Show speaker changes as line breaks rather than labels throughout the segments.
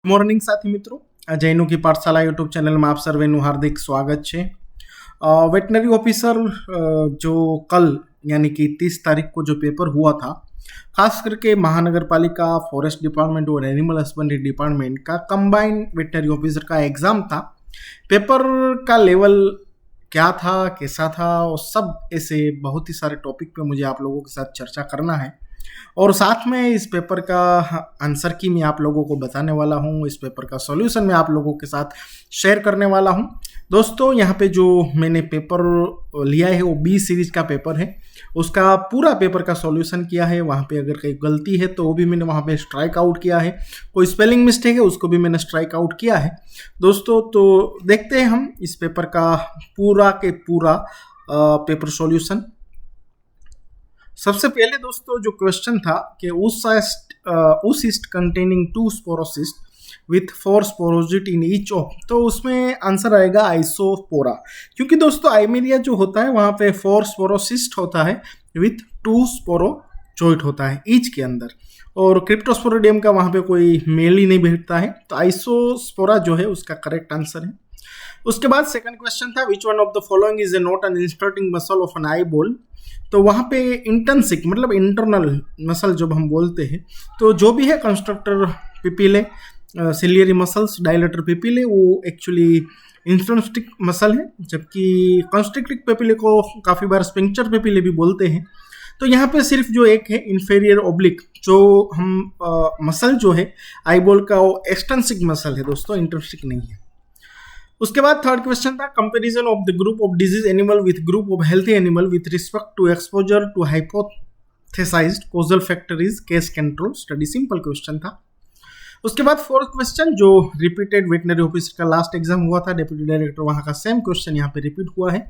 Morning સાથી મિત્રો, જૈનો की पाठशाला यूट्यूब चैनल में आप सर्वेનું हार्दिक स्वागत है। वेटनरी ऑफिसर जो कल यानी कि 30 तारीख को जो पेपर हुआ था, खास करके महानगर पालिका, फॉरेस्ट डिपार्टमेंट और एनिमल हस्बेंड्री डिपार्टमेंट का कंबाइंड वेटनरी ऑफिसर का एग्ज़ाम था। पेपर का लेवल क्या था, कैसा था, और सब ऐसे बहुत ही सारे टॉपिक पे मुझे आप लोगों के साथ चर्चा करना है। और साथ में इस पेपर का आंसर की मैं आप लोगों को बताने वाला हूँ, इस पेपर का सॉल्यूशन मैं आप लोगों के साथ शेयर करने वाला हूँ। दोस्तों, यहाँ पे जो मैंने पेपर लिया है वो बी सीरीज का पेपर है, उसका पूरा पेपर का सॉल्यूशन किया है। वहाँ पे अगर कहीं गलती है तो वो भी मैंने वहाँ पे स्ट्राइक आउट किया है, कोई स्पेलिंग मिस्टेक है उसको भी मैंने स्ट्राइक आउट किया है। दोस्तों, तो देखते हैं हम इस पेपर का पूरा के पूरा पेपर सॉल्यूशन। सबसे पहले दोस्तों जो क्वेश्चन था कि oocyst containing 2 sporocyst with 4 sporozoite in each of, तो उसमें आंसर आएगा आइसोपोरा, क्योंकि दोस्तों आइमेरिया जो होता है वहाँ पे 4 स्पोरोसिस्ट होता है विथ 2 स्पोरोजोइट होता है ईच के अंदर, और क्रिप्टोस्पोरिडियम का वहाँ पे कोई मेल ही नहीं बैठता है, तो आइसोस्पोरा जो है उसका करेक्ट आंसर है। उसके बाद सेकंड क्वेश्चन था which one of the following is a not an extrinsic muscle of an eyeball, तो वहाँ पे इंटर्नसिक मतलब इंटरनल मसल जब हम बोलते हैं तो जो भी है कंस्ट्रक्टर पिपिले, सिलियरी मसल्स, डायलेटर पिपिले, वो एक्चुअली इंटर्नस्टिक मसल है, जबकि कंस्ट्रिक्टिव पिपिले को काफ़ी बार स्पिंक्चर पिपिले भी बोलते हैं। तो यहाँ पे सिर्फ जो एक है इन्फेरियर ओब्लिक, जो हम मसल जो है आईबॉल का, वो एक्सटेंसिक मसल है दोस्तों, इंटर्नस्टिक नहीं है। उसके बाद थर्ड क्वेश्चन था comparison of the group of disease animal with group of healthy animal with respect to exposure to hypothesised causal factor is case control study, simple question था। उसके बाद फोर्थ क्वेश्चन जो रिपीटेड वेटनरी ऑफिसर का last exam हुआ था, deputy director, वहाँ का same question यहाँ पे रिपीट हुआ है।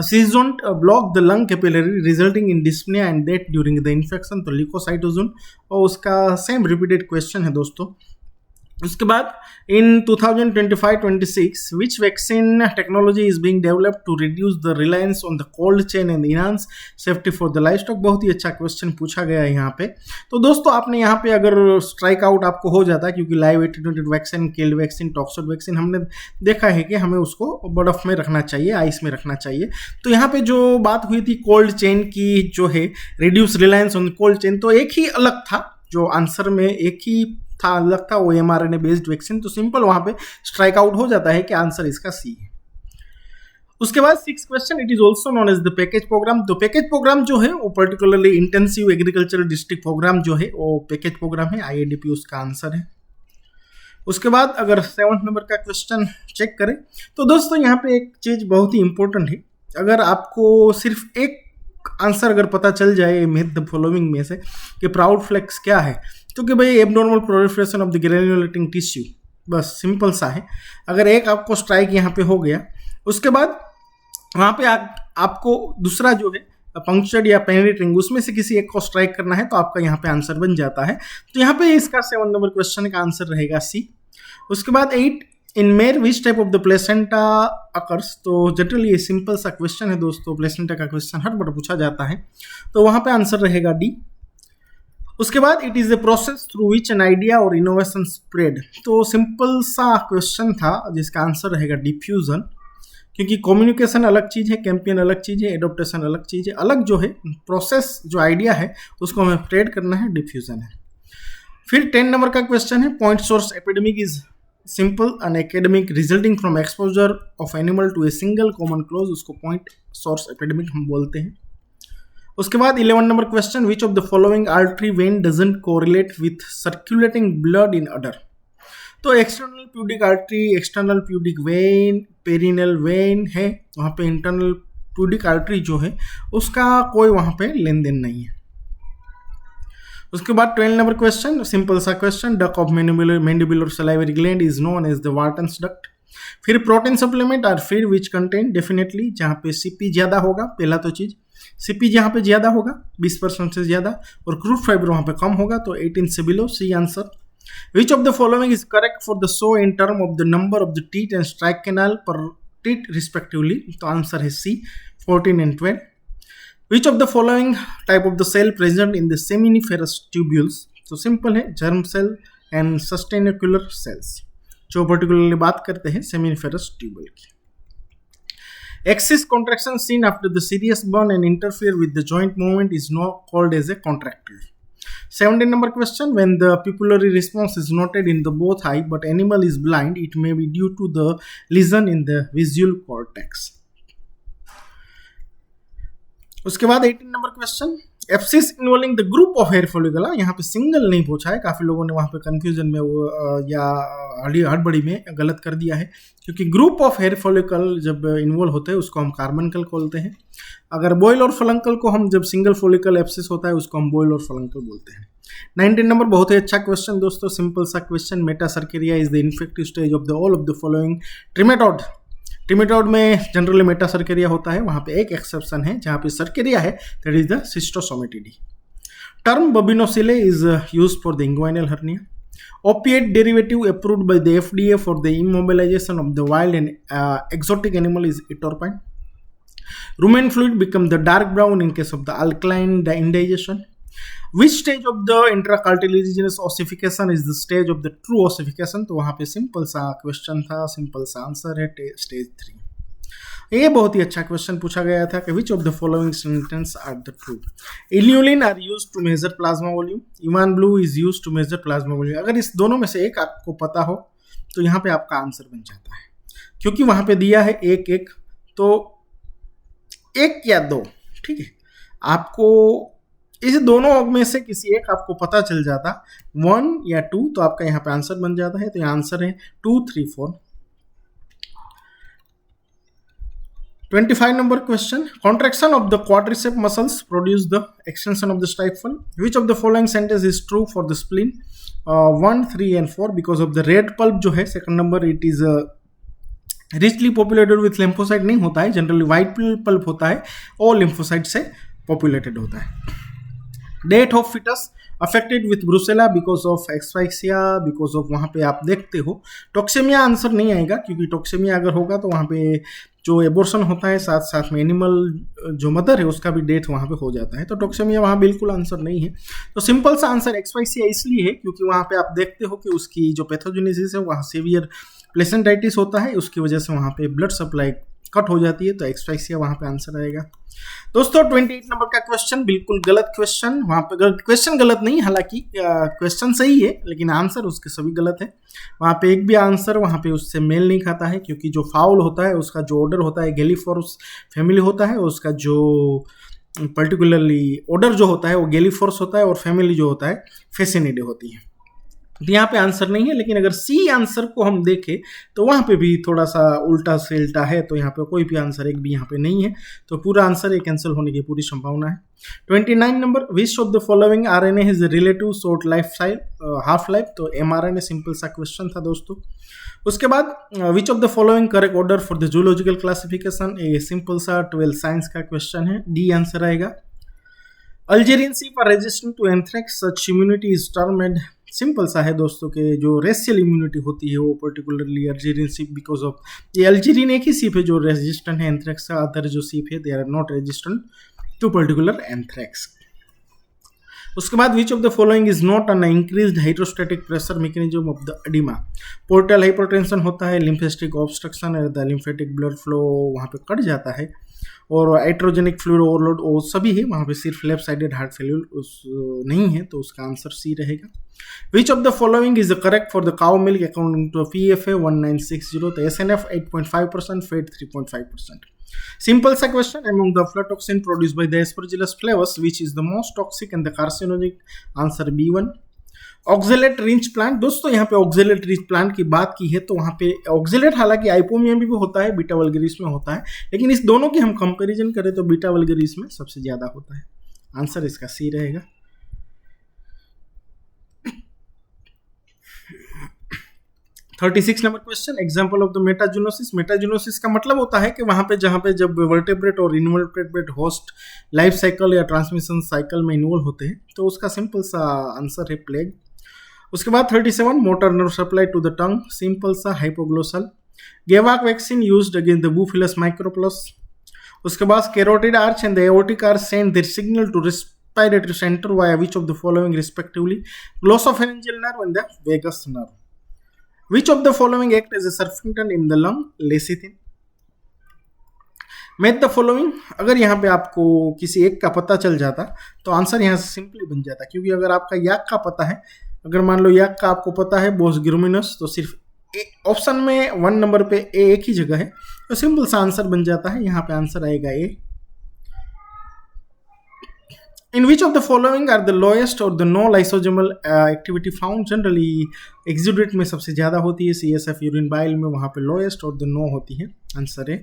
सीजोन block the lung capillary resulting in dyspnoea and death during the infection, तो ल्यूकोसाइटोजोन, और उसका सेम रिपीटेड क्वेश्चन है दोस्तों। उसके बाद in 2025-26 which vaccine technology is being developed to reduce the reliance on the cold chain and enhance safety for the livestock, बहुत ही अच्छा क्वेश्चन पूछा गया है यहाँ पे। तो दोस्तों आपने यहाँ पे अगर स्ट्राइक आउट आपको हो जाता है, क्योंकि लाइव एटीट्यूडेड vaccine, killed vaccine, toxic vaccine हमने देखा है कि हमें उसको बर्फ में रखना चाहिए, आइस में रखना चाहिए। तो यहाँ पे जो बात हुई थी कोल्ड चेन की जो है reduce reliance on cold chain, तो एक ही अलग था, जो आंसर में एक ही था अलग था, वो mRNA बेस्ड वैक्सीन, तो सिंपल वहां पे स्ट्राइक आउट हो जाता है कि आंसर इसका सी है। उसके बाद six question, it is also known as the package programme, तो पैकेज प्रोग्राम जो है वो particularly intensive agricultural district programme जो है वो पैकेज प्रोग्राम है, IADP उसका आंसर है। उसके बाद अगर 7th नंबर का क्वेश्चन चेक करें तो दोस्तों यहाँ पे एक चीज बहुत ही इंपॉर्टेंट है, अगर आपको सिर्फ एक आंसर अगर पता चल जाए मेथ द फॉलोइंग में से कि प्राउड फ्लेक्स क्या है, क्योंकि भाई abnormal proliferation of the granulating tissue, बस सिंपल सा है। अगर एक आपको स्ट्राइक यहाँ पे हो गया, उसके बाद वहाँ पे आपको दूसरा जो है पंक्चर्ड या पेनिट्रेटिंग, उसमें से किसी एक को स्ट्राइक करना है, तो आपका यहाँ पे आंसर बन जाता है। तो यहाँ पे इसका 7 नंबर क्वेश्चन का आंसर रहेगा सी। उसके बाद 8 in mare which type of the placenta occurs, तो जनरली ये सिंपल सा क्वेश्चन है दोस्तों, प्लेसेंटा का क्वेश्चन हर बार पूछा जाता है, तो वहाँ पे आंसर रहेगा डी। उसके बाद it is a process through which an idea और इनोवेशन स्प्रेड, तो सिंपल सा क्वेश्चन था जिसका आंसर रहेगा डिफ्यूजन, क्योंकि कम्युनिकेशन अलग चीज़ है, कैंपेन अलग चीज़ है, एडोप्टेशन अलग चीज़ है, अलग जो है प्रोसेस जो आइडिया है उसको हमें स्प्रेड करना है, डिफ्यूजन है। फिर 10 नंबर का क्वेश्चन है point source epidemic is simple an epidemic resulting from exposure of animal to a single common close, उसको पॉइंट सोर्स एपिडेमिक हम बोलते हैं। उसके बाद 11 number question which of the following artery vein doesn't correlate with circulating blood in udder, तो external pudic artery, external pudic vein, perineal vein है, वहाँ पे इंटरनल प्यूडिक आर्टरी जो है उसका कोई वहाँ पे लेन देन नहीं है। उसके बाद 12 नंबर क्वेश्चन सिंपल सा question, duct of mandibular salivary gland is known as the Wharton's duct. फिर protein supplement are feed which contain, definitely जहाँ पे CP ज़्यादा होगा, पहला तो चीज़ CP जहाँ पे ज़्यादा होगा 20% से ज़्यादा, और क्रूड फाइबर वहाँ पे कम होगा, तो 18 से below, C answer. Which of the following is correct for the so in term of the number of the teeth and strike canal पर टीथ रिस्पेक्टिवली, तो आंसर है C 14 and 12। Which of the following type of the cell present in the seminiferous tubules, तो simple है, germ cell, and sustentacular cells, जो particularly बात करते हैं seminiferous tubule की. Excess contraction seen after the serious burn and interfere with the joint movement is now called as a contractile. 17 number question. When the pupillary response is noted in the both eye but animal is blind, it may be due to the lesion in the visual cortex. उसके बाद 18 number question. Abscess involving the group of hair follicles, यहाँ पे single नहीं पूछा है, काफी लोगों ने वहां पे कंफ्यूजन में या हड़बड़ी में गलत कर दिया है, क्योंकि ग्रुप ऑफ हेयर फॉलिकल जब इन्वॉल्व होते हैं उसको हम कार्बनकल बोलते हैं. अगर बॉयल और फलंकल को हम जब सिंगल फॉलिकल एप्सिस होता है उसको हम बॉयल और फलंकल बोलते हैं. 19 नंबर बहुत ही अच्छा क्वेश्चन दोस्तों, सिंपल सा question. Metacercaria is the infective stage of the all of the following trematode. Trematode में जनरली मेटासर्केरिया होता है, वहां पे एक एक्सेप्शन है जहां पे सर्केरिया है, that is the schistosomatidae. Term bubonocele is used for the inguinal hernia. Opiate derivative approved by the FDA for the immobilization of the wild and exotic animal is atropine. Rumen fluid become the dark brown in case of the alkaline indigestion. Which stage of the intracartilaginous ossification is the stage of the true ossification? तो वहाँ पे simple सा question था, simple सा answer है stage 3. ये बहुत ही अच्छा क्वेश्चन पूछा गया था कि which of the following sentence are the true. Inulin are used to measure plasma volume. Evan blue is used to measure plasma volume. अगर इस दोनों में से एक आपको पता हो तो यहाँ पे आपका आंसर बन जाता है, क्योंकि वहाँ पे दिया है एक एक, तो एक या दो, ठीक है. आपको इस दोनों में से किसी एक आपको पता चल जाता, 1 या 2, तो आपका यहाँ पे आंसर बन जाता है. तो यहाँ आंसर है 2, 3, 4. 25 number question. Contraction of the quadriceps muscles produce the extension of the stifle. Which of the following sentence is true for the spleen? 1, 3 and 4. Because of the red pulp जो है, second number, it is richly populated with lymphocyte नहीं होता है, generally white pulp होता है और lymphocyte से populated होता है. Death of fetus affected with brucella because of asphyxia, because of, वहाँ पे आप देखते हो टॉक्सेमिया आंसर नहीं आएगा, क्योंकि टॉक्सेमिया अगर होगा तो वहाँ पे जो एबॉर्शन होता है साथ साथ में एनिमल जो मदर है उसका भी डेथ वहाँ पे हो जाता है, तो टॉक्सेमिया वहाँ बिल्कुल आंसर नहीं है. तो सिंपल सा आंसर एक्सवाइसिया इसलिए है क्योंकि वहाँ पे आप देखते हो कि उसकी जो पैथोजेनेसिस है वहाँ सीवियर प्लेसेंटाइटिस होता है, उसकी वजह से वहाँ पे ब्लड सप्लाई कट हो जाती है, तो एक्सवाइसिया वहाँ पे आंसर आएगा. दोस्तों 28 नंबर का क्वेश्चन बिल्कुल गलत क्वेश्चन. वहाँ पे क्वेश्चन गलत नहीं, हालांकि क्वेश्चन सही है लेकिन आंसर उसके सभी गलत है. वहाँ पे एक भी आंसर वहाँ पे उससे मेल नहीं खाता है, क्योंकि जो फाउल होता है उसका जो ऑर्डर होता है गैलीफोर्स फैमिली होता है, उसका जो पर्टिकुलरली ऑर्डर जो होता है वो गैलीफोर्स होता है और फैमिली जो होता है फेसिनिडे होती है. तो यहाँ पे आंसर नहीं है, लेकिन अगर सी आंसर को हम देखें तो वहाँ पे भी थोड़ा सा उल्टा सेल्टा है, तो यहाँ पे कोई भी आंसर एक भी यहाँ पे नहीं है, तो पूरा आंसर ये कैंसिल होने की पूरी संभावना है. 29 number. Which of the following RNA has relative short life half life, तो एमआरएनए. सिंपल सा क्वेश्चन था दोस्तों. उसके बाद which of the following correct order for the zoological classification, ये सिंपल सा 12 साइंस का क्वेश्चन है, डी आंसर आएगा. Algerian sheep are resistant to anthrax, such immunity is termed. Simple सा है दोस्तों के जो रेशियल इम्यूनिटी होती है वो पर्टिकुलरली अल्जेरियन सीप, बिकॉज ऑफ ये अल्जेरियन एक ही सीप है जो रेजिस्टेंट है एंथ्रेक्स से, अदर जो सीप है they are not resistant to particular anthrax. उसके बाद which of the following is not an increased hydrostatic pressure mechanism of the edema. Portal hypertension होता है, लिम्फेस्टिक ऑब्स्ट्रक्शन है, द लिम्फेटिक ब्लड फ्लो वहाँ पे cut जाता है, और हाइड्रोजेनिक फ्लूइड ओवरलोड वो सभी है. वहाँ पे सिर्फ लेफ्ट साइडेड हार्ट फेल्यूर नहीं है, तो उसका आंसर सी रहेगा. Which of the following is correct for the cow milk according to PFA 1960, तो SNF 8.5%, fat 3.5%. Simple sa question. Among the aflatoxin produced by the Aspergillus flavus, which is the most toxic and the carcinogenic? Answer B1. Oxalate wrench plant. दोस्तों यहाँ पे oxalate wrench plant की बात की है तो वहाँ पे ऑक्जेलेट हालांकि आइपोमिया में भी होता है, बीटा वल्गरिस में होता है, लेकिन इस दोनों की हम कंपैरिजन करें तो बीटा वल्गरिस में सबसे ज्यादा होता है. आंसर इसका सी रहेगा. 36 number question. Example of the metazoonosis. Metazoonosis का मतलब होता है कि वहां पे जहां पे जब वर्टेब्रेट और इनवर्टेब्रेट होस्ट लाइफ साइकिल या ट्रांसमिशन साइकिल में इन्वॉल्व होते हैं, तो उसका सिंपल सा आंसर है प्लेग. उसके बाद 37 motor nerve supply to the tongue. Simple सा hypoglossal. Gavac vaccine used against the Boophilus microplus. उसके बाद carotid arch and the aortic arch send their signal to respiratory center via which of the following respectively? Glossopharyngeal nerve and the vagus nerve. Which of the following act as a surfactant in the lung? Lecithin. Math the following, अगर यहाँ पे आपको किसी एक का पता चल जाता तो आंसर यहाँ से सिंपली बन जाता, क्योंकि अगर आपका याक का पता है, अगर मान लो याक का आपको पता है बोस ग्रुमिनस, तो सिर्फ ऑप्शन में 1 नंबर पे ए एक ही जगह है, तो सिंपल सा आंसर बन जाता है, यहाँ पे आंसर आएगा ए। In which of the following are the lowest or the no lysosomal activity found? Generally exudate में सबसे ज़्यादा होती है, CSF यूरिन बाइल में वहाँ पे lowest और the no होती है, आंसर है।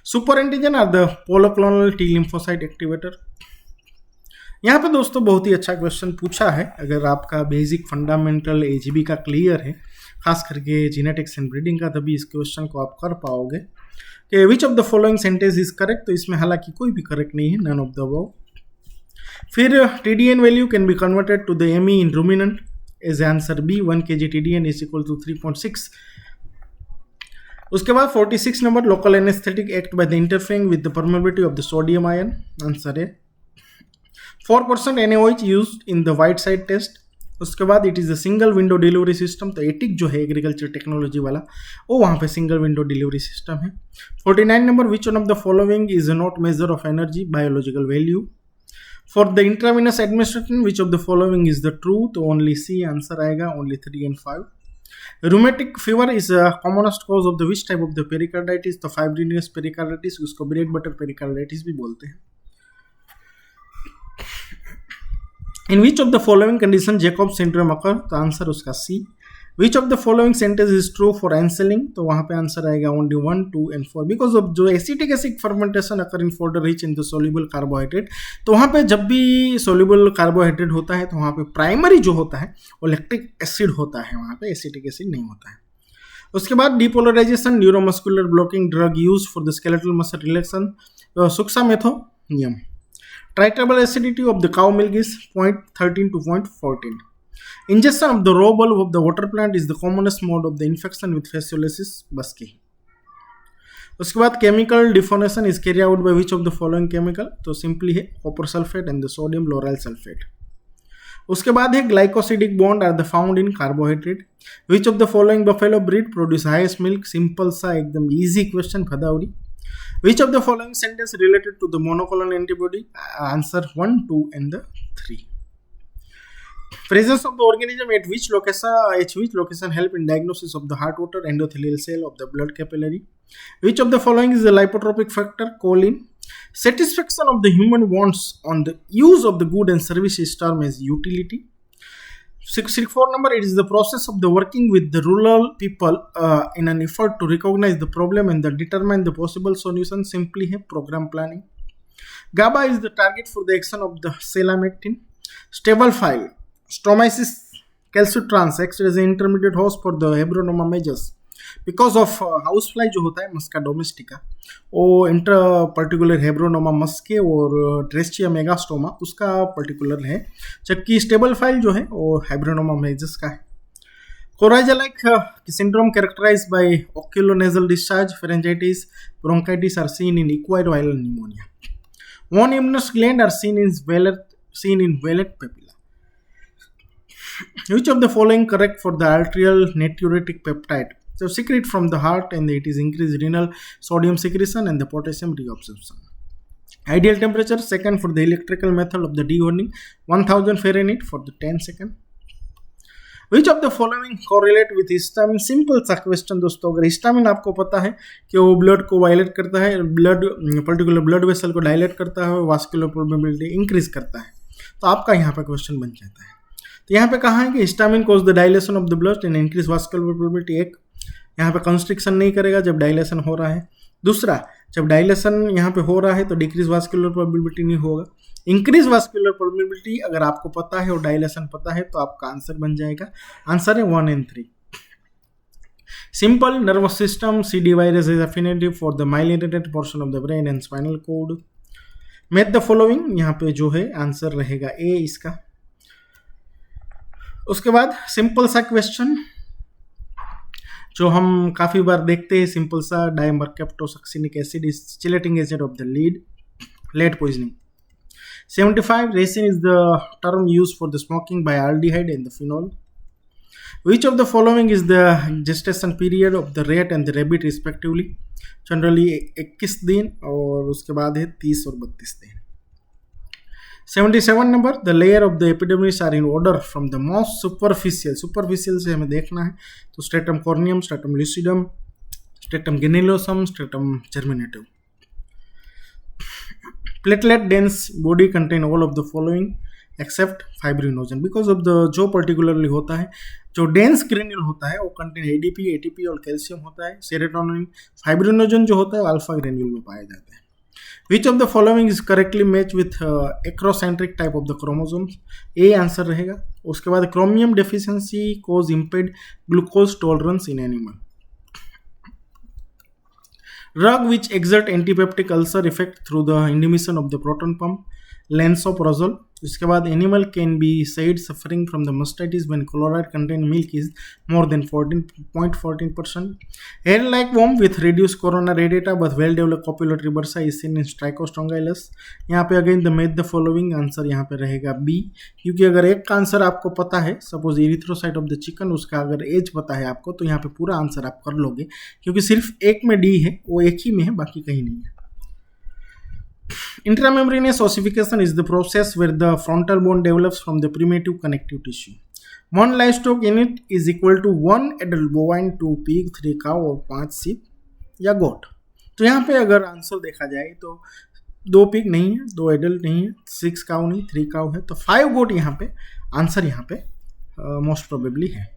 Super antigen are the polyclonal T lymphocyte activator. यहाँ पे दोस्तों बहुत ही अच्छा क्वेश्चन पूछा है, अगर आपका बेसिक फंडामेंटल एजीबी का क्लियर है, खास करके जीनेटिक्स एंड ब्रीडिंग का, तभी इस क्वेश्चन को आप कर पाओगे कि which of the following sentence is correct. तो इसमें हालांकि कोई भी करेक्ट नहीं है, नन ऑफ द अबव। फिर TDN value can be converted to the ME in ruminant, is answer B. 1 kg TDN इज इक्वल टू 3.6। उसके बाद 46 नंबर, local anaesthetic act by the interfering with the permeability of the sodium ion, answer है 4% NaOH used in the white side test. उसके बाद it is a single window delivery system, तो attic जो है agriculture technology वाला, वो वहाँ पे सिंगल विंडो डिलीवरी सिस्टम है। 49 number, which one of the following is not measure of energy biological value. For the intravenous administration which of the following is the true, तो only C answer आएगा, only 3 and 5। Rheumatic fever is a commonest cause of the which type of the pericarditis? तो fibrinous pericarditis, उसको bread butter pericarditis भी बोलते हैं। In which of the following condition Jacob syndrome occur? तो answer उसका C। Which of the following sentence is true for Anselling? तो वहाँ पे आंसर आएगा only 1, 2 and 4 because of जो acetic acid fermentation occur in fodder rich in the soluble carbohydrate। तो वहाँ पे जब भी soluble carbohydrate होता है तो वहाँ पे प्राइमरी जो होता है वो लैक्टिक एसिड होता है, वहाँ पे एसिटिक एसिड नहीं होता है। उसके बाद depolarisation neuromuscular blocking drug use for the skeletal muscle relaxation, suxamethonium. Titratable acidity of the cow milk is 0.13 to 0.14। Ingestion of the raw bulb of the water plant is the commonest mode of the infection with fasciolosis, बस की। उसके बाद chemical deformation is carry out by which of the following chemical, तो simply है copper sulphate and the sodium lauryl sulphate. उसके बाद है glycosidic bond are the found in carbohydrate. Which of the following buffalo breed produce highest milk, simple सा एकदम easy question Bhadawari. Which of the following sentence related to the monoclonal antibody, answer 1, 2 and 3। Presence of the organism at which location help in diagnosis of the heart water endothelial cell of the blood capillary. Which of the following is the lipotropic factor? Choline. Satisfaction of the human wants on the use of the good and service is termed as utility. 64 number, it is the process of the working with the rural people in an effort to recognize the problem and determine the possible solution, simply है program planning. GABA is the target for the action of the selamectin. Stable file Stomyces calcitrans acts as an intermediate host for the Hebronoma majors because of housefly जो होता है मस्का domestica, वो inter particular हेब्रोनोमा Maske और ड्रेस्चिया मेगास्टोमा उसका particular है, जबकि stable file जो है वो हेब्रोनोमा मेजर्स का है। Coryza like syndrome characterized by oculonasal discharge, pharyngitis, bronchitis are seen in acquired viral pneumonia. One immunous gland are seen in Vellet papilla. Which of the following correct for the arterial natriuretic peptide? So secrete from the heart and it is increased renal sodium secretion and the potassium reabsorption. Ideal temperature second for the electrical method of the dehorning 1000 Fahrenheit for the 10 second. Which of the following correlate with histamine? Simple सा question दोस्तों, अगर histamine आपको पता है कि वो blood को violet करता है, पर्टिकुलर ब्लड वेसल को डायलेट करता है, वास्कुलर परमेबिलिटी इंक्रीज करता है, तो आपका यहाँ पर क्वेश्चन बन जाता है। तो यहाँ पे कहा है कि histamine cause the dilation of the blood and increase vascular permeability. एक यहाँ पे कंस्ट्रिक्शन नहीं करेगा जब डायलेशन हो रहा है, दूसरा जब डायलेशन यहाँ पे हो रहा है तो डिक्रीज वास्कुलर परमेबिलिटी नहीं होगा। इंक्रीज वास्कुलर परमेबिलिटी अगर आपको पता है और डायलेशन पता है तो आपका आंसर बन जाएगा, आंसर है 1 and 3। Simple nervous system CD virus is affinitive for the myelinated portion of the brain and spinal cord. Match the following, यहाँ पे जो है आंसर रहेगा ए इसका। उसके बाद सिंपल सा क्वेश्चन जो हम काफ़ी बार देखते हैं, सिंपल सा dimercaptosuccinic acid is chelating agent of the lead poisoning. 75. Resin is the term used for the smoking by aldehyde and the phenol. Which of the following is the gestation period of the rat and the rabbit respectively? Generally 21 दिन और उसके बाद है 30 और 32 दिन. 77 number, the layer of the epidermis are in order from the most superficial से हमें देखना है तो stratum corneum, stratum lucidum, stratum granulosum, stratum germinative. Platelet dense body contain all of the following except fibrinogen. Because of the जो particularly होता है, जो dense granule होता है वो कंटेन एडीपी, एटीपी और कैल्शियम होता है. सेरोटोनिन, फाइब्रिनोजन जो होता है वो अल्फा ग्रेन्यूल में पाया जाता है. Which of the following is correctly match with acrocentric type of the chromosomes? A answer रहेगा. उसके बाद chromium deficiency cause impaired glucose tolerance in animal. Drug which exert antipeptic ulcer effect through the inhibition of the proton pump, lansoprazole. उसके बाद animal can be said suffering from the mastitis when chloride contained milk is more than 14.14%. Hair-like worm with reduced corona radiata but well-developed copulatory bursa is seen in Trichostrongylos. यहाँ पे again the meth the following answer यहाँ पे रहेगा B, क्योंकि अगर एक का answer आपको पता है, suppose erythrocyte of the chicken, उसका अगर एज पता है आपको तो यहाँ पे पूरा आंसर आप कर लोगे, क्योंकि सिर्फ एक में डी है, वो एक ही में है, बाकी कहीं नहीं है. Intramembranous ossification is the process where the frontal bone develops from the primitive connective tissue. One livestock unit is equal to 1 adult bovine, 2 pig, 3 cow और 5 sheep या goat. तो यहाँ पे अगर आंसर देखा जाए तो 2 pig नहीं है, 2 adult नहीं है, 6 cow नहीं, 3 cow है, तो 5 goat यहाँ पे आंसर यहाँ पे most probably है.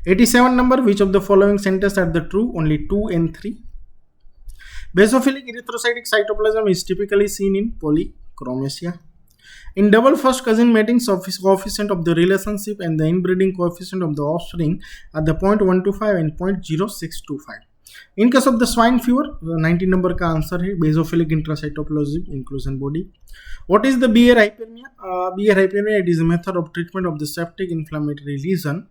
87 number, which of the following sentences are the true? Only 2 and 3. Basophilic erythrocytic cytoplasm is typically seen in polychromasia. In double first cousin mating, coefficient of the relationship and the inbreeding coefficient of the offspring are the 0.125 and 0.0625. In case of the swine fever, 19 number का answer है basophilic intracytoplasmic inclusion body. What is the Beer hyperemia? Beer hyperemia, it is a method of treatment of the septic inflammatory lesion.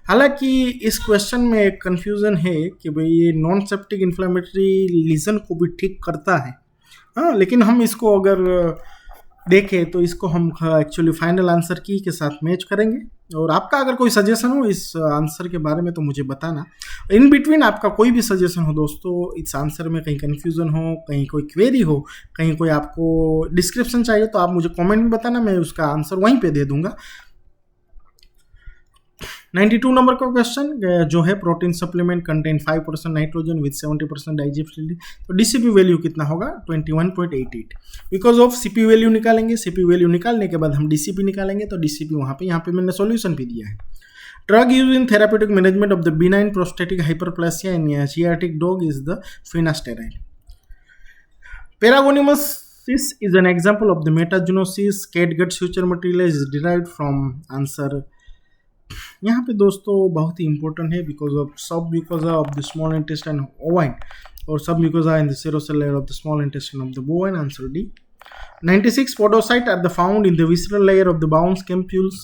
हालांकि इस question में एक confusion है कि भाई ये नॉन सेप्टिक इन्फ्लामेटरी लीजन को भी ठीक करता है, हाँ, लेकिन हम इसको अगर देखें तो इसको हम एक्चुअली फाइनल आंसर की के साथ मैच करेंगे. और आपका अगर कोई सजेशन हो इस आंसर के बारे में तो मुझे बताना. इन बिटवीन आपका कोई भी सजेशन हो दोस्तों, इस आंसर में कहीं कन्फ्यूजन हो, कहीं कोई क्वेरी हो, कहीं कोई आपको डिस्क्रिप्शन चाहिए तो आप मुझे कमेंट में बताना, मैं उसका आंसर वहीं पे दे दूंगा. 92 नंबर का क्वेश्चन जो है, protein supplement contain 5% nitrogen with 70% digestibility, तो डीसीपी वैल्यू कितना होगा? 21.88. बिकॉज ऑफ सीपी वैल्यू निकालेंगे, सीपी वैल्यू निकालने के बाद हम डीसीपी निकालेंगे, तो डीसीपी वहाँ पे, यहाँ पे मैंने सॉल्यूशन भी दिया है. Drug use in therapeutic management of the benign prostatic hyperplasia in Asiatic dog is the finasteride. Paragonimus is an example of the metagenosis. Catgut suture material is derived from answer. यहाँ पे दोस्तों बहुत ही important है, because of sub mucosa of the small intestine ovine और sub mucosa in the serosal layer of the small intestine of the bovine. Answer D. 96 podocytes are the found in the visceral layer of the bounce campules.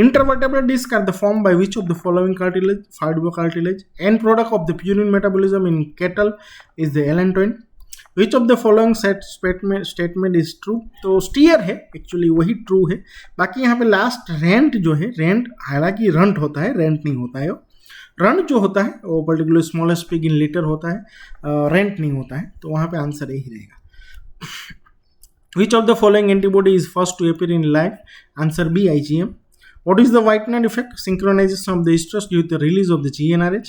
Intervertebral discs are the formed by which of the following cartilage? Fibrocartilage. End product of the purine metabolism in cattle is the allantoin. Which of the following statement is true? तो steer है actually, वही true है. बाकी यहाँ पे last rent जो है, rent हालांकि रंट होता है, रेंट नहीं होता है. रंट जो होता है वो particular smallest pig in litre होता है, रेंट नहीं होता है, तो वहाँ पे आंसर यही रहेगा. Which of the following antibody is first to appear in life? Answer B, IgM. What is the Whitener effect? Synchronization of the estrus due to the release of the GnRH.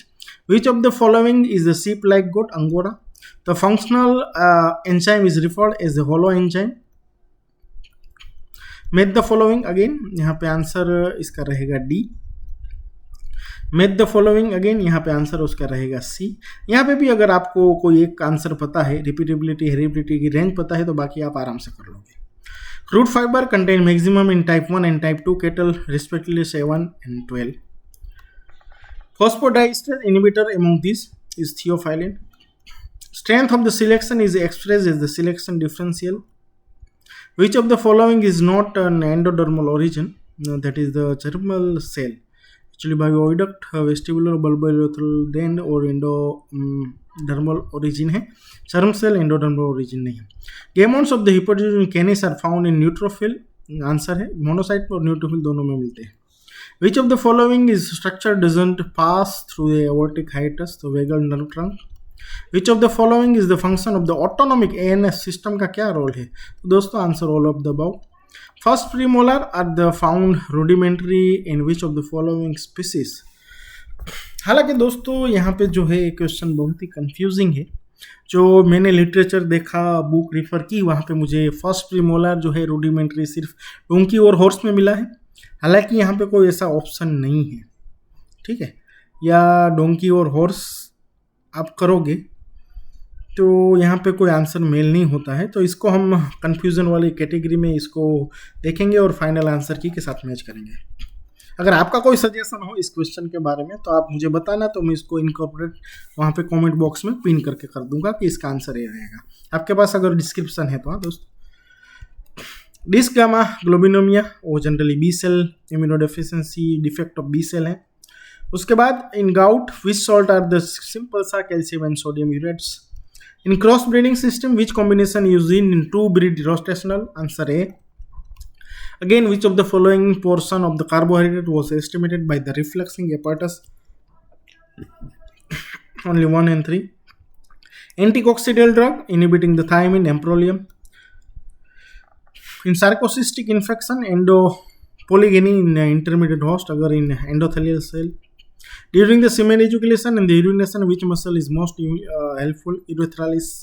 Which of the following is the sheep-like goat? Angora. The functional enzyme is referred as the hollow enzyme. Make the following again. यहाँ पे answer इसका रहेगा D. Make the following again. यहाँ पे answer उसका रहेगा C. यहाँ पे भी अगर आपको कोई एक आंसर पता है, रिपीटेबिलिटी, हेरिडिटी की रेंज पता है, तो बाकी आप आराम से कर लोगे. Crude fiber contain maximum in type 1 and type 2 cattle respectively 7 and 12. Phosphodiesterase inhibitor among these is theophylline. Strength of the selection is expressed as the selection differential. Which of the following is not an endodermal origin? No, that is the germinal cell. Bile duct, vestibular, bulbourethral gland और endodermal origin है। Sperm cell endodermal origin नहीं है। Gamonts of the Hepatozoon canis are found in neutrophil, answer है monocyte और neutrophil दोनों में मिलते हैं। Which of the following is structure doesn't pass through the aortic hiatus, the vagal nerve trunk? Which of the following is the function of the autonomic ANS system का क्या role है? तो दोस्तों answer all of the above. First premolar are the found rudimentary in which of the following species? हालांकि दोस्तों यहाँ पे जो है क्वेश्चन बहुत ही कंफ्यूजिंग है। जो मैंने लिटरेचर देखा, बुक रिफर की, वहाँ पे मुझे फर्स्ट प्रीमोलर जो है रूडिमेंट्री सिर्फ डोंकी और हॉर्स में मिला है। हालांकि यहाँ पे कोई ऐसा ऑप्शन नहीं है, ठीक है, या डोंकी और हॉर्स आप करोगे तो यहाँ पे कोई आंसर मेल नहीं होता है। तो इसको हम कंफ्यूजन वाली कैटेगरी में इसको देखेंगे और फाइनल आंसर की के साथ मैच करेंगे। अगर आपका कोई सजेशन हो इस क्वेश्चन के बारे में तो आप मुझे बताना, तो मैं इसको इनकॉर्पोरेट वहाँ पे कमेंट बॉक्स में पिन करके कर दूंगा कि इसका आंसर ये रहेगा। आपके पास अगर डिस्क्रिप्शन है तो हाँ दोस्तों। डिस्क गामा ग्लोबिनोमिया वो generally B cell immunodeficiency defect of B cell है। उसके बाद in gout which salt are the simple सा calcium and sodium urates. In cross breeding system which combination use in to breed rotational, answer A. Again, which of the following portion of the carbohydrate was estimated by the refluxing apparatus? Only 1 and 3. Anticoccidial drug inhibiting the thiamine amprolium. In sarcocystic infection, endopolygeny in intermediate host, agar in endothelial cell. During the semen ejaculation and the urination, which muscle is most helpful? Urethralis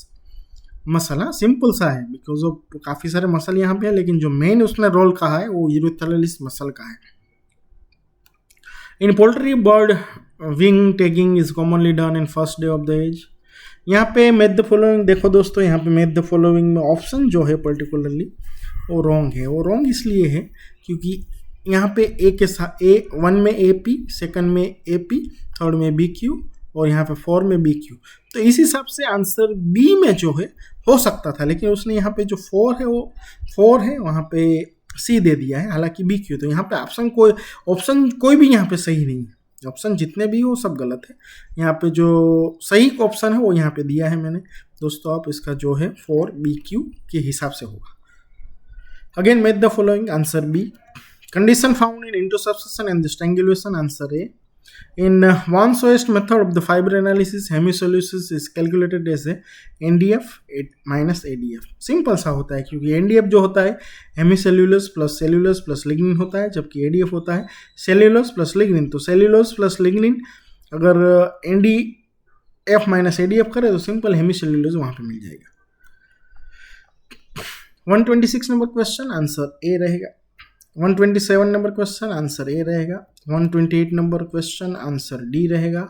muscle. हाँ simple सा है, because of काफ़ी सारे muscle यहाँ पे है, लेकिन जो मेन उसने रोल कहा है वो यूरोथेलिस मसल का है। In poultry bird wing tagging is commonly done in first day of the age. यहाँ पे मेड द फॉलोइंग देखो दोस्तों, यहाँ पे मेड द फॉलोइंग में ऑप्शन जो है पर्टिकुलरली वो रॉन्ग है। वो रॉन्ग इसलिए है क्योंकि यहाँ पे ए के साथ A1 में AP, सेकंड में AP, थर्ड में BQ और यहाँ पे 4 में BQ। तो इस हिसाब से आंसर बी में जो है हो सकता था, लेकिन उसने यहाँ पे जो 4 है वो 4 है, वहाँ पे C दे दिया है, हालांकि BQ। तो यहाँ पे ऑप्शन कोई भी यहाँ पे सही नहीं है। ऑप्शन जितने भी हो सब गलत है। यहाँ पे जो सही ऑप्शन है वो यहाँ पे दिया है मैंने दोस्तों। आप इसका जो है 4BQ के हिसाब से होगा। Again make the following, answer B. Condition found in intussusception and strangulation, answer A. In Wan's West method of the fiber analysis, hemicellulose is calculated as a NDF minus ADF। Simple सा होता है क्योंकि NDF जो होता है हेमिसेल्यूलोस plus cellulose plus lignin होता है, जबकि ADF होता है सेल्यूलोस प्लस लिग्निन। तो सेल्यूलोस प्लस लिग्निन अगर NDF माइनस ADF करे तो सिंपल हेमिसेल्यूलोस वहाँ पे मिल जाएगा। 126 नंबर क्वेश्चन, आंसर ए रहेगा। 127 नंबर क्वेश्चन, आंसर ए रहेगा। 128 नंबर क्वेश्चन, आंसर डी रहेगा।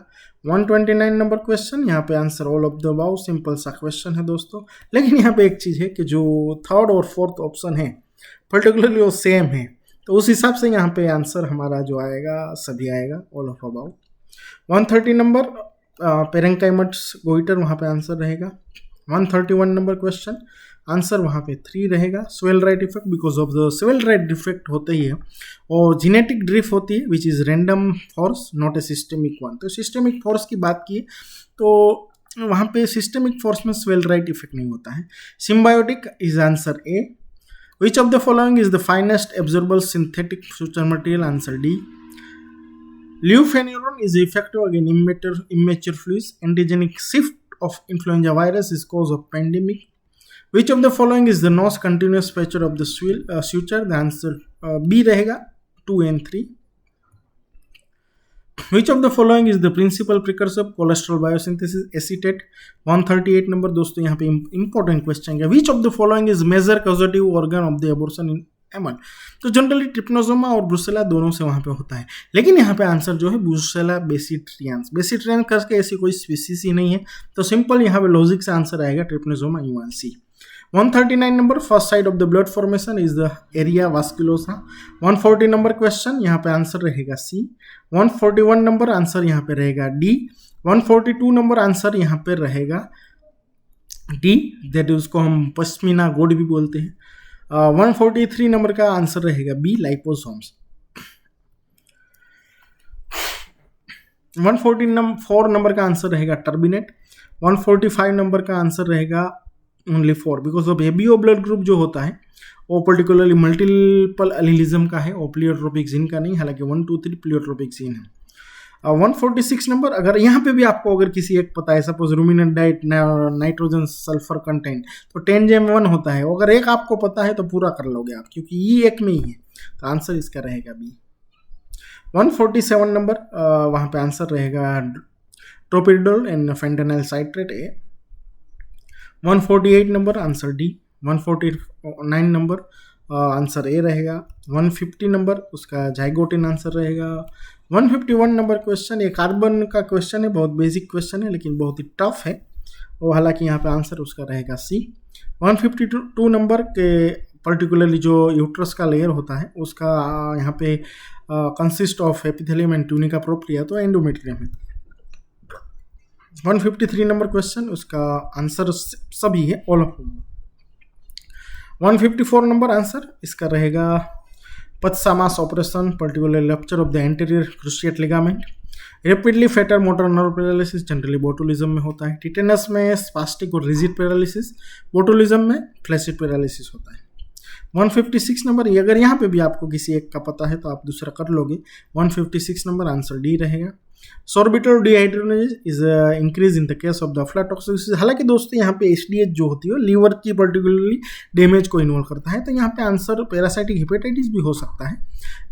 129 नंबर क्वेश्चन, यहाँ पे answer all of the above. Simple सा क्वेश्चन है दोस्तों, लेकिन यहाँ पे एक चीज़ है कि जो थर्ड और फोर्थ ऑप्शन है पर्टिकुलरली वो सेम है, तो उस हिसाब से यहाँ पे आंसर हमारा जो आएगा सभी आएगा all of above. 130 number parenchymatous goitre, वहाँ पे आंसर रहेगा। 131 नंबर क्वेश्चन, आंसर वहाँ पे 3 रहेगा। Sewall Wright effect, because of the Sewall Wright defect होते ही है और जीनेटिक ड्रिफ्ट होती है which is random force not a systemic one. तो सिस्टेमिक फोर्स की बात की तो वहाँ पे सिस्टेमिक फोर्स में स्वेल राइट इफेक्ट नहीं होता है। Symbiotic is answer A. Which of the following is the finest absorbable synthetic suture material, answer D. Lufenuron is effective again immature fluids. Antigenic shift of influenza virus is cause of pandemic. Which of the following is the most continuous feature of the suture? The answer B रहेगा 2 and 3. Which of the following is the principal precursor of cholesterol biosynthesis? Acetate। 138 number दोस्तों, यहाँ पे important question है। Which of the following is major causative organ of the abortion in एमन? तो generally trypanosoma और Brucella दोनों से वहाँ पे होता है, लेकिन यहाँ पे आंसर जो है ब्रुसेला बेसिट्रियंस। बेसिट्रियंस करके ऐसी कोई स्पीसीज ही नहीं है, तो सिंपल यहाँ पे लॉजिक से आंसर आएगा Trypanosoma evansi. 139 number, first site of the blood formation is the area vasculosa. 140 number question, यहाँ पे आंसर रहेगा सी। 141 नंबर आंसर यहाँ पे रहेगा डी। 142 नंबर आंसर यहाँ पे रहेगा डी, दैट उसको हम पश्मीना गोड भी बोलते हैं। 143 नंबर का आंसर रहेगा बी, लाइपोसोम्स। 144 नंबर का आंसर रहेगा टर्बिनेट। 145 नंबर का आंसर रहेगा only 4, because of ABO blood group जो होता है वो पर्टिकुलरली मल्टीपल एलिलिज्म का है और प्लियोट्रोपिक जीन का नहीं, हालांकि 1, 2, 3 प्लियोट्रोपिक जीन है। 146 नंबर, अगर यहाँ पे भी आपको अगर किसी एक पता है, suppose ruminant diet nitrogen sulphur content, तो 10Gm1 होता है। अगर एक आपको पता है तो पूरा कर लोगे आप, क्योंकि ये एक में ही है, तो आंसर इसका रहेगा बी। 147 नंबर, वहाँ पे आंसर रहेगा droperidol and fentanyl citrate A. 148 number answer D. 149 number answer A रहेगा। 150 नंबर उसका जाइगोटिन आंसर रहेगा। 151 नंबर क्वेश्चन, ये कार्बन का क्वेश्चन है, बहुत बेसिक क्वेश्चन है लेकिन बहुत ही टफ है, और हालांकि यहाँ पे आंसर उसका रहेगा सी। 152 नंबर के पर्टिकुलरली जो यूट्रस का लेयर होता है उसका यहाँ पे consist of epithelium and tunica propria, तो एंडोमेट्रियम है। 153 नंबर क्वेश्चन, उसका आंसर सभी है, ऑल ऑफ। 154 नंबर आंसर इसका रहेगा पथसामास operation, particular rupture of the anterior cruciate ligament. Rapidly fatal motor nerve paralysis generally botulism में होता है। टिटेनस में स्पास्टिक और रिजिड पैरालिसिस, बोटुलिज्म में फ्लैसिड पैरालिसिस होता है। 156 नंबर, अगर यहाँ पे भी आपको किसी एक का पता है तो आप दूसरा कर लोगे। 156 नंबर आंसर डी रहेगा। Sorbitol dehydrogenase is increase in the case of the aflatoxicosis. हालांकि दोस्तों यहाँ पे एचडीएच जो होती है लीवर की पर्टिकुलरली डैमेज को इन्वॉल्व करता है, तो यहाँ पे आंसर पैरासाइटिक हेपेटाइटिस भी हो सकता है,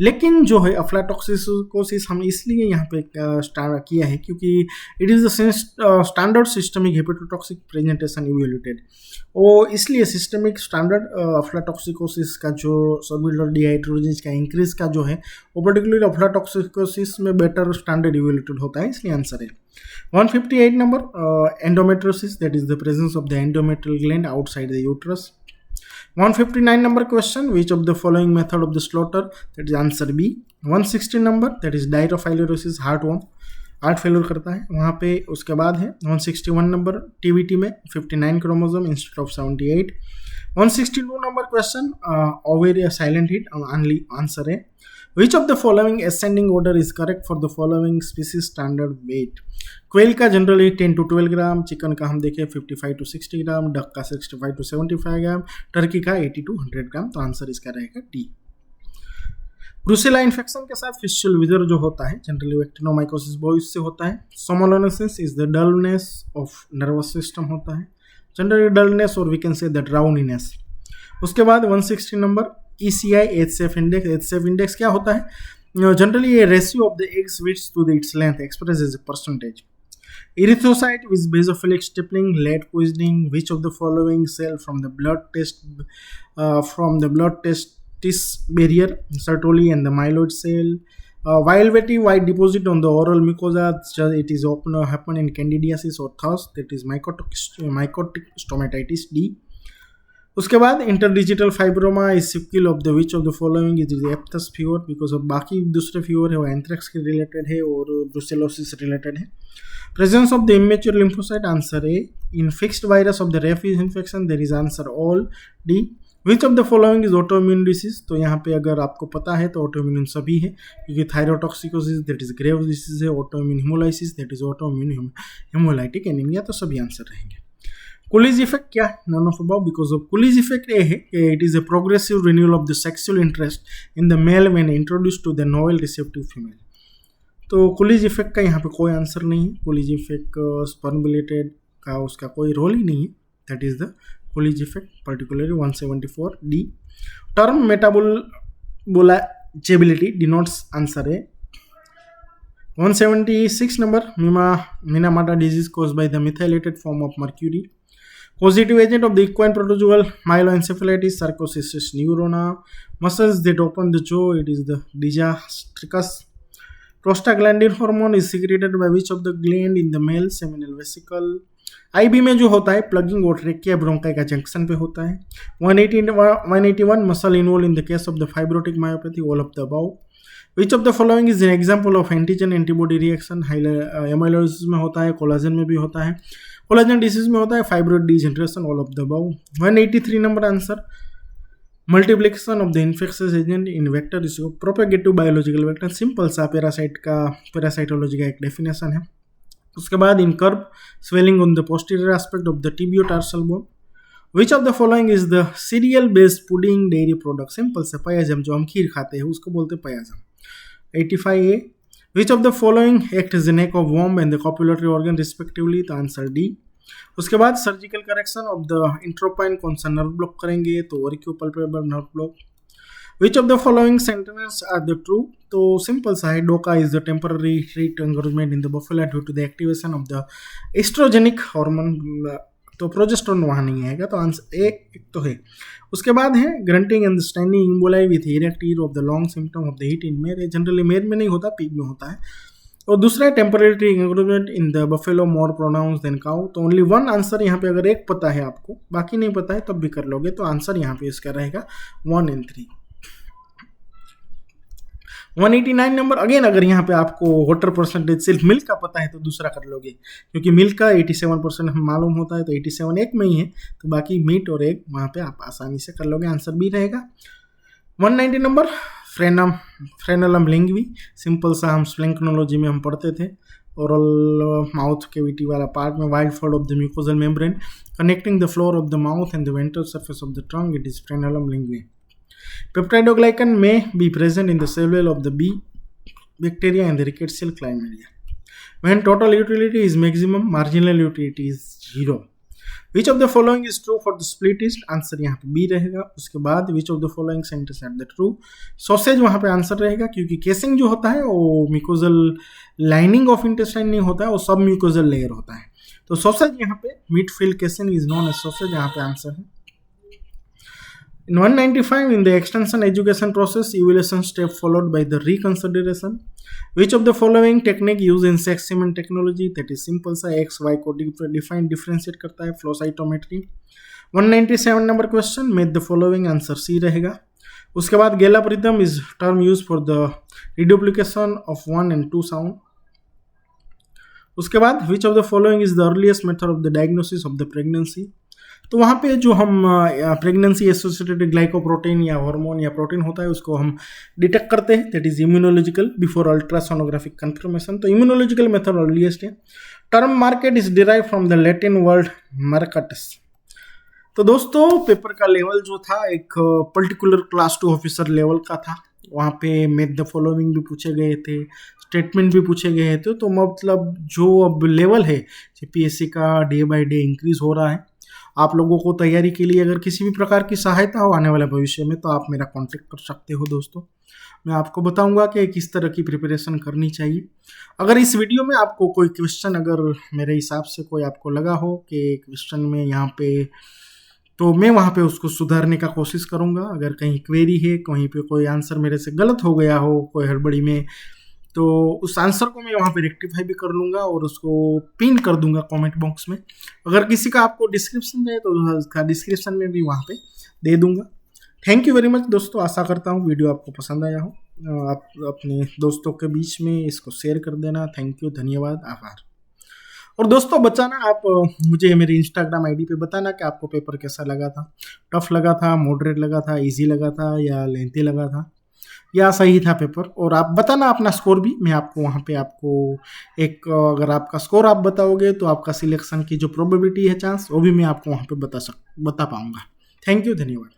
लेकिन जो है अफ्लाटॉक्सिकोसिस हम इसलिए यहाँ पे किया है क्योंकि it is the standard systemic hepatotoxic presentation evaluated, और इसलिए सिस्टमिक स्टैंडर्ड अफ्लाटॉक्सिकोसिस का जो सॉर्बिटल डिहाइड्रोजिनेज का इंक्रीज का जो है वो पर्टिकुलरली अफ्लाटॉक्सिकोसिस में बेटर स्टैंडर्ड इवेल्यूटेड होता है, इसलिए आंसर है। 158 number endometriosis, that is the presence of the endometrial gland outside the uterus. 159 number question, which of the following method of the slaughter, that is answer B. 160 number, that is dirofilariasis, heart failure करता है वहाँ पे। उसके बाद है 161 number TVT में 59 chromosome instead of 78। 162 number question, ovarian silent heat, answer है which of the following ascending order is correct for the following species standard weight. Quail का जनरली 10 to 12 ग्राम, चिकन का हम देखें 55 to 60 ग्राम, डक का 65 to 75 gram, Turkey का 80 to 100 ग्राम, तो answer इसका रहेगा डी। ब्रुसेला इन्फेक्शन के साथ फिस्टुल विजर जो होता है जनरली एक्टिनोमाइकोसिस बॉयज से होता है। Somnolence is the dullness of nervous system होता है, जनरली डलनेस और we can say the drowsiness. उसके बाद 160 number ECI HCF index. HCF index क्या होता है? जनरली ये ratio of the egg's width to the its length express as a percentage. Erythrocyte with basophilic stippling, lead poisoning, which of the following cell from the blood testis barrier, Sertoli and the myeloid cell. Violety white deposit on the oral mucosa, it is often happen in candidiasis or thus, that is mycotic stomatitis D. उसके बाद interdigital fibroma is sequel of the which of the following is aphthous fever, because of बाकी दूसरे fever है वो anthrax के related है और brucellosis related है। Presence of the immature lymphocyte, answer A. In fixed virus of the rabies infection, there is answer all D. Which of the following is autoimmune disease, तो यहाँ पे अगर आपको पता है तो ऑटोइम्यून सभी है, क्योंकि thyrotoxicosis that is Grave disease है, autoimmune haemolysis that is autoimmune haemolytic anaemia, तो सभी आंसर रहेंगे। कुलीज इफेक्ट क्या है? None of above, because of Coolidge effect ये है कि it is a progressive renewal of the sexual interest in the male when introduce to the novel receptive female. तो Coolidge effect का यहाँ पे कोई आंसर नहीं है। कुलीज इफेक्ट स्पर्म रिलेटेड का उसका कोई रोल ही नहीं है, that is the Coolidge effect particularly 174 D. Term metabolisability denotes, answer है 176 number Minamata disease caused by the methylated form of mercury. Causative agent of the equine protozoal myeloencephalitis, Sarcoidosis neurona. Muscles that open the jaw, it is the digastricus. Prostaglandin hormone is secreted by which of the gland in the male seminal vesicle. IB में जो होता है plugging और trachea bronchi का junction पे होता है। 181 muscle involve in the case of the fibrotic myopathy, all of the above. Which of the following is an example of antigen antibody reaction, amyloidosis में होता है, कोलाजन में भी होता है, कोलाजन डिसीज में होता है, fibroid degeneration, all of the above. 183 number answer multiplication of the infectious agent in vector इसको प्रोपेगेटिव बायोलॉजिकल वेक्टर, सिंपल सा पैरासाइटोलॉजी का एक डेफिनेशन है। उसके बाद in curb swelling on the posterior aspect of the tibio tarsal bone. Which of the following is the cereal based pudding dairy product, simple से पयाजम, जो हम खीर खाते हैं उसको बोलते हैं payasam. 85A, which of the following act is the neck of worm and the copulatory organ respectively, तो answer D. उसके बाद surgical correction of the entropion, कौन सा नर्व ब्लॉक करेंगे, तो auriculopalpebral nerve block. Which of the following sentence are the true, तो simple सा है, डोका is the temporary heat engagement in the buffalo due to the activation of the oestrogenic hormone, तो progesterone वहाँ नहीं आएगा, तो आंसर ए एक तो है। उसके बाद है grunting and standing emboli with erect year of the long symptom of the heat in mayor, generally mayor में नहीं होता, पीक में होता है। और दूसरा है temporary engagement in the buffalo more pronounce than cow, तो ओनली वन आंसर यहाँ पे, अगर एक पता है आपको बाकी नहीं पता है तब भी कर लोगे, तो आंसर यहाँ पे इसका रहेगा 1 and 3। 189 नंबर, अगेन अगर यहाँ पे आपको वाटर परसेंटेज सिर्फ मिल्क का पता है तो दूसरा कर लोगे, क्योंकि मिल्क का 87% मालूम होता है, तो 87 एक में ही है, तो बाकी मीट और एग वहाँ पे आप आसानी से कर लोगे, आंसर बी रहेगा। 190 नंबर, फ्रेनलम लिंग्वी, सिंपल सा हम स्प्लैंक्नोलॉजी में हम पढ़ते थे, ओरल माउथ कैविटी वाला पार्ट में wide fold of the mucosal membrane connecting the floor of the mouth and the ventral surface of the tongue, it is frenulum linguae. Peptidoglycan may be present in the cell wall of the B bacteria and the rickettsial chlamydia. When total utility is maximum, marginal utility is 0. Which of the following is true for the split yeast? Answer यहाँ पे B रहेगा। उसके बाद which of the following sentences are the true? Sausage वहाँ पे answer रहेगा, क्योंकि casing जो होता है वो म्यूकोजल लाइनिंग ऑफ इंटेस्टाइन नहीं होता है, वो सब म्यूकोजल लेयर होता है, तो सॉसेज यहाँ पे meat filled casing is known as sausage, यहाँ पे आंसर है। In 195, in the extension education process, evaluation step followed by the reconsideration. Which of the following technique used in sex semen technology? That is simple सा x y को define differentiate करता है, flow cytometry। 197 number question, make the following, answer C रहेगा। उसके बाद Gallop-Rhythm is term used for the reduplication of 1 and 2 sound। उसके बाद which of the following is the earliest method of the diagnosis of the pregnancy? तो वहाँ पे जो हम प्रेगनेंसी एसोसिएटेड ग्लाइकोप्रोटीन या हार्मोन या प्रोटीन होता है उसको हम डिटेक्ट करते हैं, that is immunological before ultrasonographic confirmation, तो इम्यूनोलॉजिकल मेथड अर्लीस्ट है। Term market is derive from the Latin word mercatus. तो दोस्तों पेपर का लेवल जो था एक पर्टिकुलर क्लास 2 ऑफिसर लेवल का था, वहाँ पे मेक द फॉलोइंग भी पूछे गए थे, स्टेटमेंट भी पूछे गए थे, तो मतलब जो अब लेवल है पीएससी का डे बाय डे इंक्रीज हो रहा है। आप लोगों को तैयारी के लिए अगर किसी भी प्रकार की सहायता हो आने वाले भविष्य में, तो आप मेरा कांटेक्ट कर सकते हो दोस्तों। मैं आपको बताऊंगा कि किस तरह की प्रिपरेशन करनी चाहिए। अगर इस वीडियो में आपको कोई क्वेश्चन, अगर मेरे हिसाब से कोई आपको लगा हो कि क्वेश्चन में यहाँ पे, तो मैं वहाँ पे उसको सुधारने का कोशिश करूँगा। अगर कहीं क्वेरी है, कहीं पे कोई आंसर मेरे से गलत हो गया हो कोई हड़बड़ी में, तो उस आंसर को मैं वहाँ पे रेक्टिफाई भी कर लूँगा और उसको पिन कर दूंगा कमेंट बॉक्स में। अगर किसी का आपको डिस्क्रिप्शन चाहिए तो उसका डिस्क्रिप्शन में भी वहाँ पे दे दूंगा। थैंक यू वेरी मच दोस्तों, आशा करता हूँ वीडियो आपको पसंद आया हो। आप अपने दोस्तों के बीच में इसको शेयर कर देना। थैंक यू, धन्यवाद, आभार। और दोस्तों बचाना, आप मुझे मेरी इंस्टाग्राम आईडी पे बताना कि आपको पेपर कैसा लगा था, टफ लगा था, मॉडरेट लगा था, इजी लगा था या लेंथी लगा था, या सही था पेपर। और आप बताना अपना स्कोर भी, मैं आपको वहाँ पे आपको एक, अगर आपका स्कोर आप बताओगे तो आपका सिलेक्शन की जो प्रोबेबिलिटी है, चांस, वो भी मैं आपको वहाँ पे बता पाऊँगा। थैंक यू, धन्यवाद।